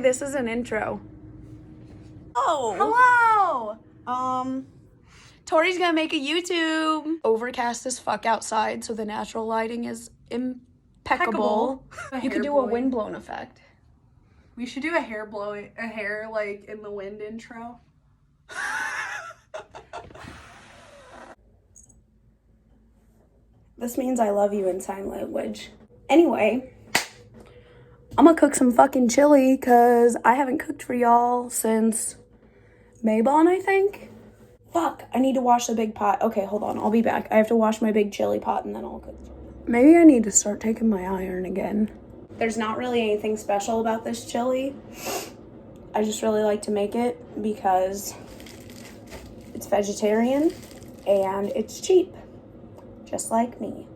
this is an intro. Oh. Hello. Tori's gonna make a YouTube. Overcast as fuck outside, so the natural lighting is impeccable. You could do a windblown effect. We should do a hair like in the wind intro. This means I love you in sign language. Anyway, I'm gonna cook some fucking chili because I haven't cooked for y'all since Maybon, I think. Fuck, I need to wash the big pot. Okay, hold on, I'll be back. I have to wash my big chili pot and then I'll cook. Maybe I need to start taking my iron again. There's not really anything special about this chili. I just really like to make it because it's vegetarian and it's cheap, just like me.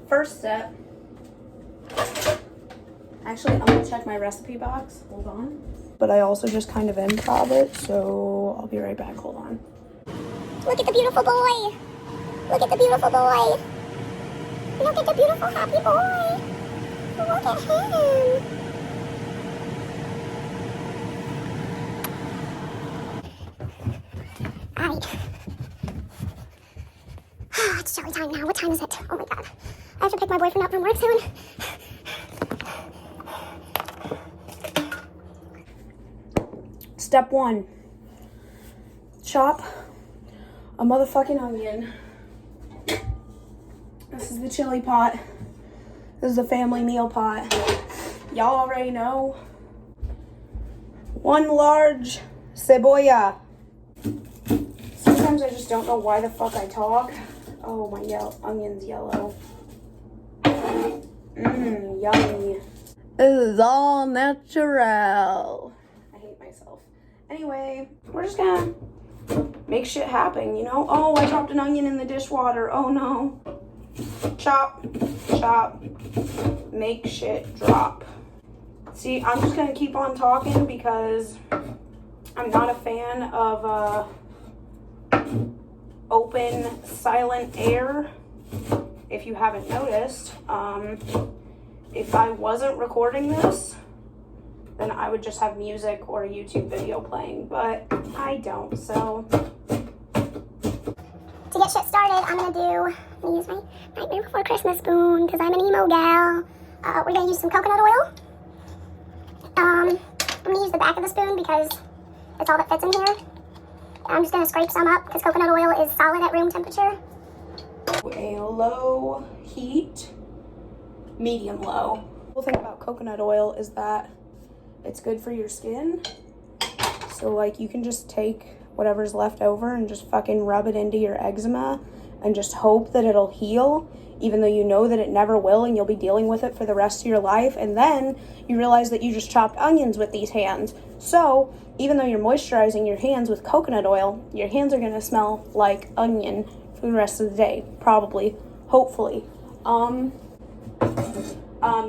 First step, actually, I'm gonna check my recipe box. Hold on. But I also just kind of improv it, so I'll be right back. Hold on. Look at the beautiful boy. Look at the beautiful boy. Look at the beautiful happy boy. Look at him. Alright. It's chili time now. What time is it? Oh my god. I have to pick my boyfriend up from work soon. Step 1. Chop a motherfucking onion. This is the chili pot. This is the family meal pot. Y'all already know. 1 large cebolla. Sometimes I just don't know why the fuck I talk. Oh, my onion's yellow. Yummy. This is all natural. I hate myself. Anyway, we're just gonna make shit happen, you know? Oh, I dropped an onion in the dishwater. Oh no. Chop, chop, make shit drop. See, I'm just gonna keep on talking because I'm not a fan of open, silent air. If you haven't noticed, if I wasn't recording this, then I would just have music or a YouTube video playing, but I don't, so. To get shit started, I'm gonna use my Nightmare Before Christmas spoon because I'm an emo gal. We're gonna use some coconut oil. I'm gonna use the back of the spoon because it's all that fits in here. I'm just gonna scrape some up because coconut oil is solid at room temperature. A low heat, medium low. The cool thing about coconut oil is that it's good for your skin. So like you can just take whatever's left over and just fucking rub it into your eczema and just hope that it'll heal, even though you know that it never will and you'll be dealing with it for the rest of your life. And then you realize that you just chopped onions with these hands. So even though you're moisturizing your hands with coconut oil, your hands are gonna smell like onion for the rest of the day, probably, hopefully.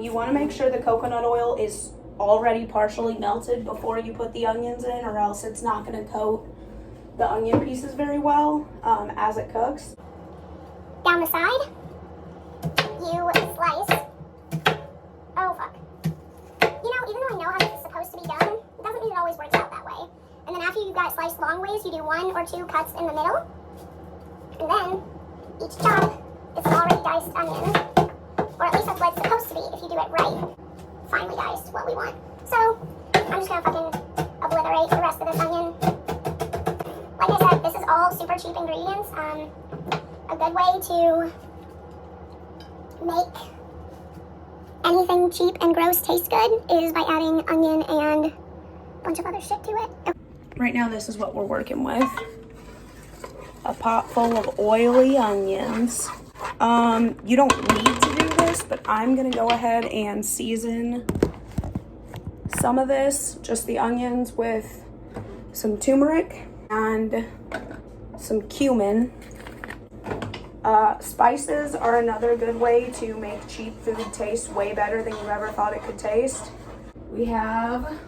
You wanna make sure the coconut oil is already partially melted before you put the onions in, or else it's not gonna coat the onion pieces very well as it cooks. Down the side, you slice. Oh fuck. You know, even though I know how this is supposed to be done, it doesn't mean it always works out that way. And then after you've got it sliced long ways, you do 1 or 2 cuts in the middle. And then each chop is an already diced onion. Or at least that's what it's supposed to be if you do it right. Finely diced, what we want. So, I'm just gonna fucking obliterate the rest of this onion. Like I said, this is all super cheap ingredients. A good way to make anything cheap and gross taste good is by adding onion and a bunch of other shit to it. Right now, this is what we're working with. A pot full of oily onions. You don't need to do this, but I'm gonna go ahead and season some of this, just the onions, with some turmeric and some cumin. Spices are another good way to make cheap food taste way better than you ever thought it could taste. We have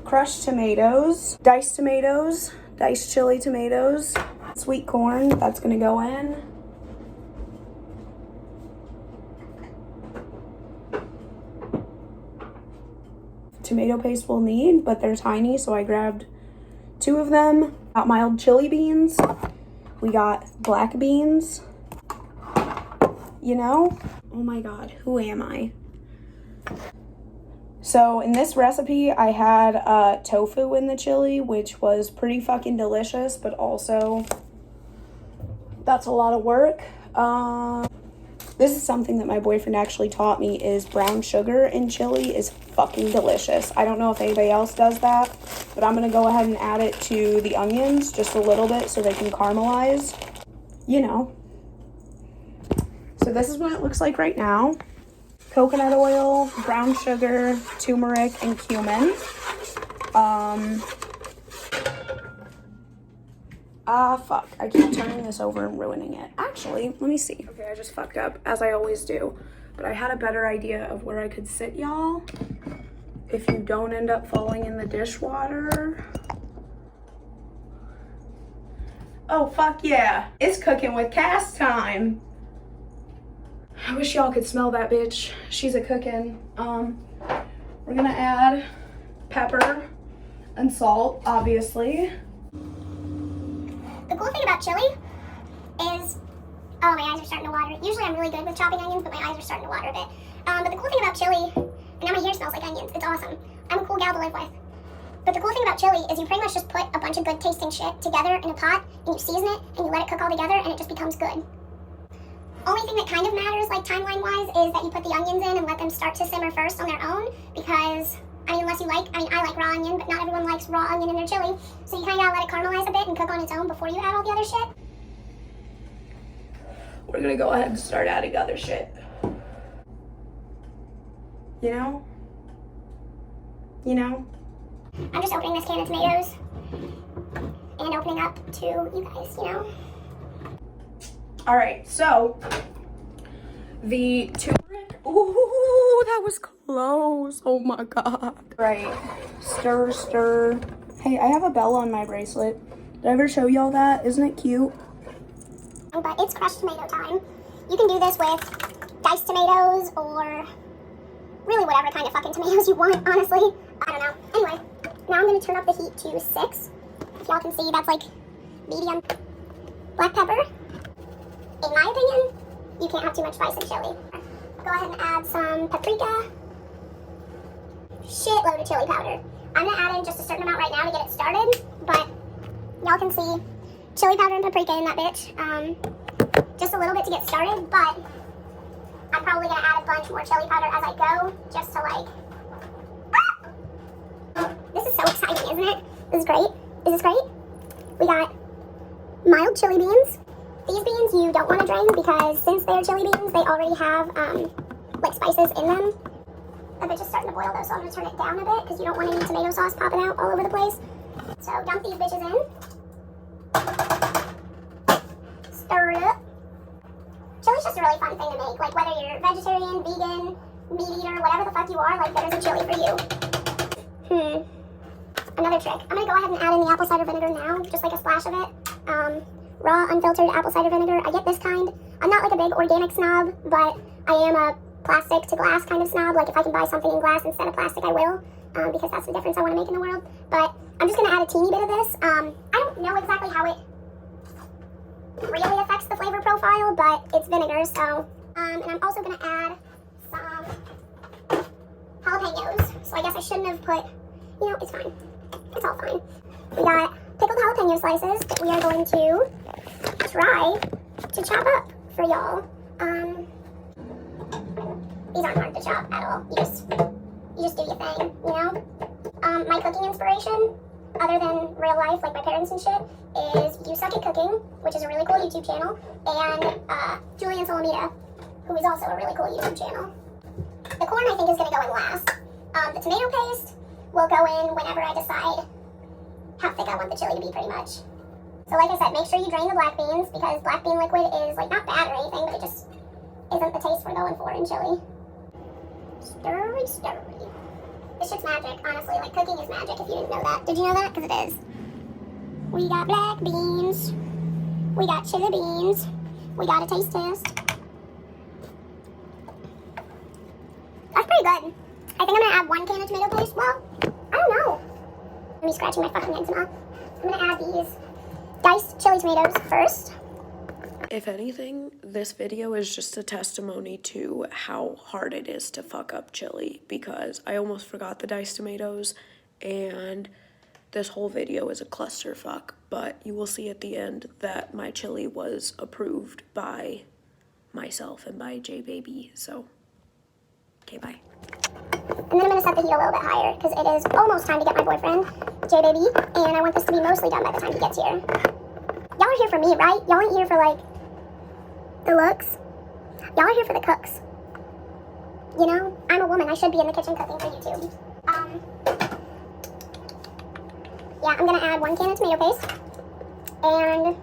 crushed tomatoes, diced chili tomatoes, sweet corn, that's gonna go in. tomato paste we'll need, but they're tiny, so I grabbed 2 of them. Got mild chili beans. We got black beans. You know? Oh my god, who am I? So in this recipe, I had tofu in the chili, which was pretty fucking delicious, but also that's a lot of work. This is something that my boyfriend actually taught me, is brown sugar in chili is fucking delicious. I don't know if anybody else does that, but I'm gonna go ahead and add it to the onions just a little bit so they can caramelize, you know. So this is what it looks like right now. Coconut oil, brown sugar, turmeric, and cumin. Fuck. I keep turning this over and ruining it. Actually, let me see. Okay, I just fucked up, as I always do. But I had a better idea of where I could sit y'all if you don't end up falling in the dishwater. Oh, fuck yeah. It's cooking with Cass time. I wish y'all could smell that bitch. She's a cooking. We're gonna add pepper and salt, obviously. The cool thing about chili is, oh, my eyes are starting to water. Usually I'm really good with chopping onions, but my eyes are starting to water a bit. But the cool thing about chili, and now my hair smells like onions. It's awesome. I'm a cool gal to live with. But the cool thing about chili is you pretty much just put a bunch of good tasting shit together in a pot, and you season it, and you let it cook all together, and it just becomes good. Only thing that kind of matters, like timeline-wise, is that you put the onions in and let them start to simmer first on their own, because, I mean, unless you like, I like raw onion, but not everyone likes raw onion in their chili, so you kind of gotta let it caramelize a bit and cook on its own before you add all the other shit. We're gonna go ahead and start adding other shit. You know? You know? I'm just opening this can of tomatoes and opening up to you guys, you know? Alright, so the turmeric. Ooh, that was close. Oh my god. Right. Stir, stir. Hey, I have a bell on my bracelet. Did I ever show y'all that? Isn't it cute? But it's crushed tomato time. You can do this with diced tomatoes or really whatever kind of fucking tomatoes you want, honestly. I don't know. Anyway, now I'm going to turn up the heat to 6. If y'all can see, that's like medium. Black pepper. In my opinion, you can't have too much spice in chili. Go ahead and add some paprika. Shitload of chili powder. I'm going to add in just a certain amount right now to get it started, but y'all can see chili powder and paprika in that bitch. Just a little bit to get started, but I'm probably going to add a bunch more chili powder as I go, just to like... Ah! This is so exciting, isn't it? This is great. Is this great? We got mild chili beans. These beans you don't want to drain because since they're chili beans, they already have like spices in them. The bitch is starting to boil though, so I'm going to turn it down a bit because you don't want any tomato sauce popping out all over the place. So dump these bitches in. Stir it up. Chili's just a really fun thing to make. Like whether you're vegetarian, vegan, meat eater, whatever the fuck you are, like there's a chili for you. Another trick. I'm going to go ahead and add in the apple cider vinegar now, just like a splash of it. Raw, unfiltered apple cider vinegar. I get this kind. I'm not like a big organic snob, but I am a plastic to glass kind of snob. Like if I can buy something in glass instead of plastic, I will, because that's the difference I want to make in the world. But I'm just going to add a teeny bit of this. I don't know exactly how it really affects the flavor profile, but it's vinegar, so. And I'm also going to add some jalapenos. So I guess I shouldn't have put, you know, it's fine. It's all fine. We got pickled jalapeno slices that we are going to try to chop up for y'all. These aren't hard to chop at all. You just do your thing, you know? My cooking inspiration, other than real life, like my parents and shit, is You Suck at Cooking, which is a really cool YouTube channel, and Julie and Solomita, who is also a really cool YouTube channel. The corn, I think, is going to go in last. The tomato paste will go in whenever I decide how thick I want the chili to be, pretty much. So like I said, make sure you drain the black beans, because black bean liquid is like not bad or anything, but it just isn't the taste we're going for in chili. Stirry, stirry. This shit's magic, honestly. Like, cooking is magic if you didn't know that. Did you know that? Because it is. We got black beans. We got chili beans. We got a taste test. That's pretty good. I think I'm gonna add 1 can of tomato paste. Well, I don't know. I'm scratching my fucking eczema. I'm gonna add these diced chili tomatoes first. If anything, this video is just a testimony to how hard it is to fuck up chili, because I almost forgot the diced tomatoes and this whole video is a clusterfuck, but you will see at the end that my chili was approved by myself and by J Baby. So, okay, bye. And then I'm gonna set the heat a little bit higher because it is almost time to get my boyfriend, J Baby, and I want this to be mostly done by the time he gets here. Y'all are here for me, right? Y'all ain't here for like the looks. Y'all are here for the cooks. You know, I'm a woman. I should be in the kitchen cooking for YouTube. Yeah, I'm gonna add 1 can of tomato paste, and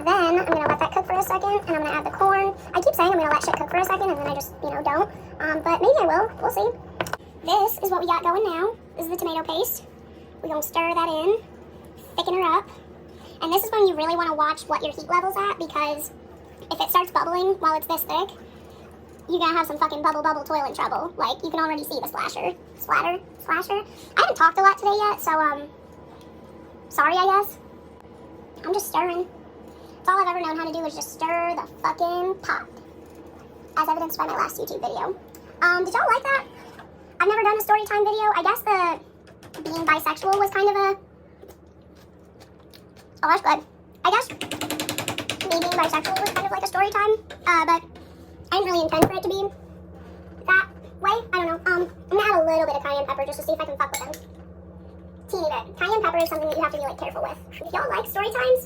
then I'm gonna let that cook for a second, and I'm gonna add the corn. I keep saying I'm gonna let shit cook for a second, and then I just, you know, don't. But maybe I will. We'll see. This is what we got going now. This is the tomato paste. We're gonna stir that in, thicken her up. And this is when you really want to watch what your heat level's at, because if it starts bubbling while it's this thick, you're gonna have some fucking bubble toilet trouble. Like, you can already see the splasher. Splatter? Splasher? I haven't talked a lot today yet, so, sorry, I guess. I'm just stirring. It's all I've ever known how to do is just stir the fucking pot. As evidenced by my last YouTube video. Did y'all like that? I've never done a story time video. I guess the being bisexual was kind of a... Oh, that's good. I guess me being bisexual was kind of like a story time, but I didn't really intend for it to be that way. I don't know. I'm gonna add a little bit of cayenne pepper just to see if I can fuck with them. Teeny bit. Cayenne pepper is something that you have to be like careful with. If y'all like story times,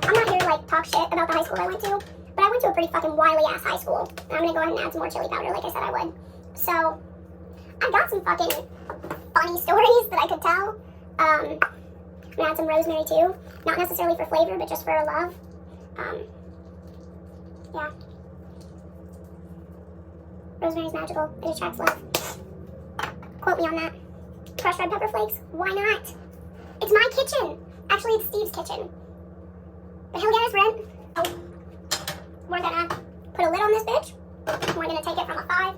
I'm not here to like talk shit about the high school I went to, but I went to a pretty fucking wily ass high school. And I'm gonna go ahead and add some more chili powder like I said I would. So I got some fucking funny stories that I could tell. I'm gonna add some rosemary too. Not necessarily for flavor, but just for love. Yeah. Rosemary's magical. It attracts love. Quote me on that. Crushed red pepper flakes? Why not? It's my kitchen. Actually, it's Steve's kitchen. But he'll get his rent. Oh. We're gonna put a lid on this bitch. And we're gonna take it from a 5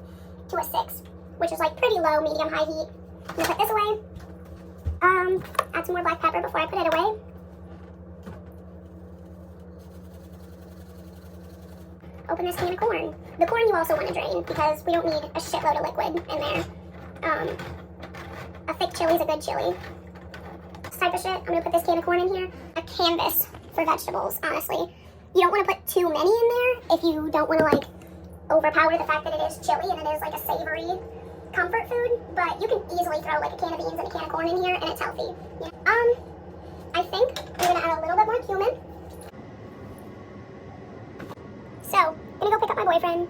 to a 6, which is like pretty low, medium, high heat. I'm gonna put this away. Add some more black pepper before I put it away. Open this can of corn. The corn you also want to drain because we don't need a shitload of liquid in there. A thick chili is a good chili. This type of shit, I'm gonna put this can of corn in here. A canvas for vegetables, honestly. You don't want to put too many in there if you don't want to like overpower the fact that it is chili and it is like a savory comfort food, but you can easily throw like a can of beans and a can of corn in here and it's healthy. Yeah. I think I'm gonna add a little bit more cumin. So, I'm gonna go pick up my boyfriend,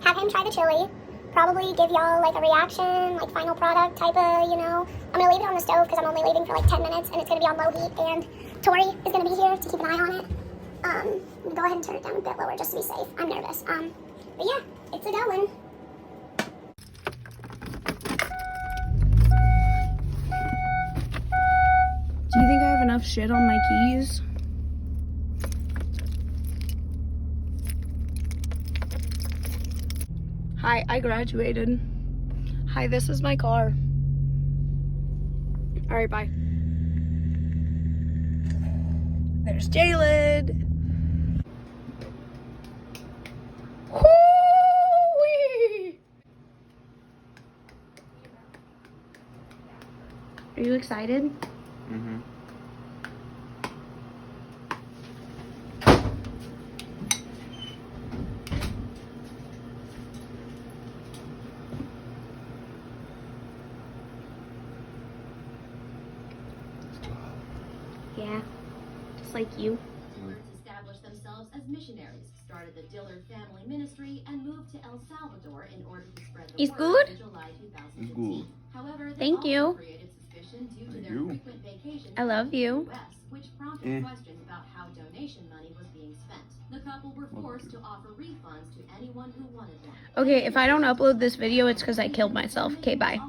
have him try the chili, probably give y'all like a reaction, like final product type of, you know. I'm gonna leave it on the stove because I'm only leaving for like 10 minutes and it's gonna be on low heat, and Tori is gonna be here to keep an eye on it. I'm gonna go ahead and turn it down a bit lower just to be safe. I'm nervous. But yeah, it's a going. Do you think I have enough shit on my keys? Hi, I graduated. Hi, this is my car. All right, bye. There's Jalen. Hoo-wee! Are you excited? Mm-hmm. Yeah, just like you. Established themselves as missionaries, started the Dillard Family Ministry, and moved to El Salvador in order to spread the Is word good? in July 2015. It's good. However, they Thank also you. created suspicion due to Thank their you. frequent vacations I love to you. the US, which prompted questions about how donation money was being spent. The couple were forced to offer refunds to anyone who wanted one. Okay, if I don't upload this video, it's because I killed myself. Okay, bye.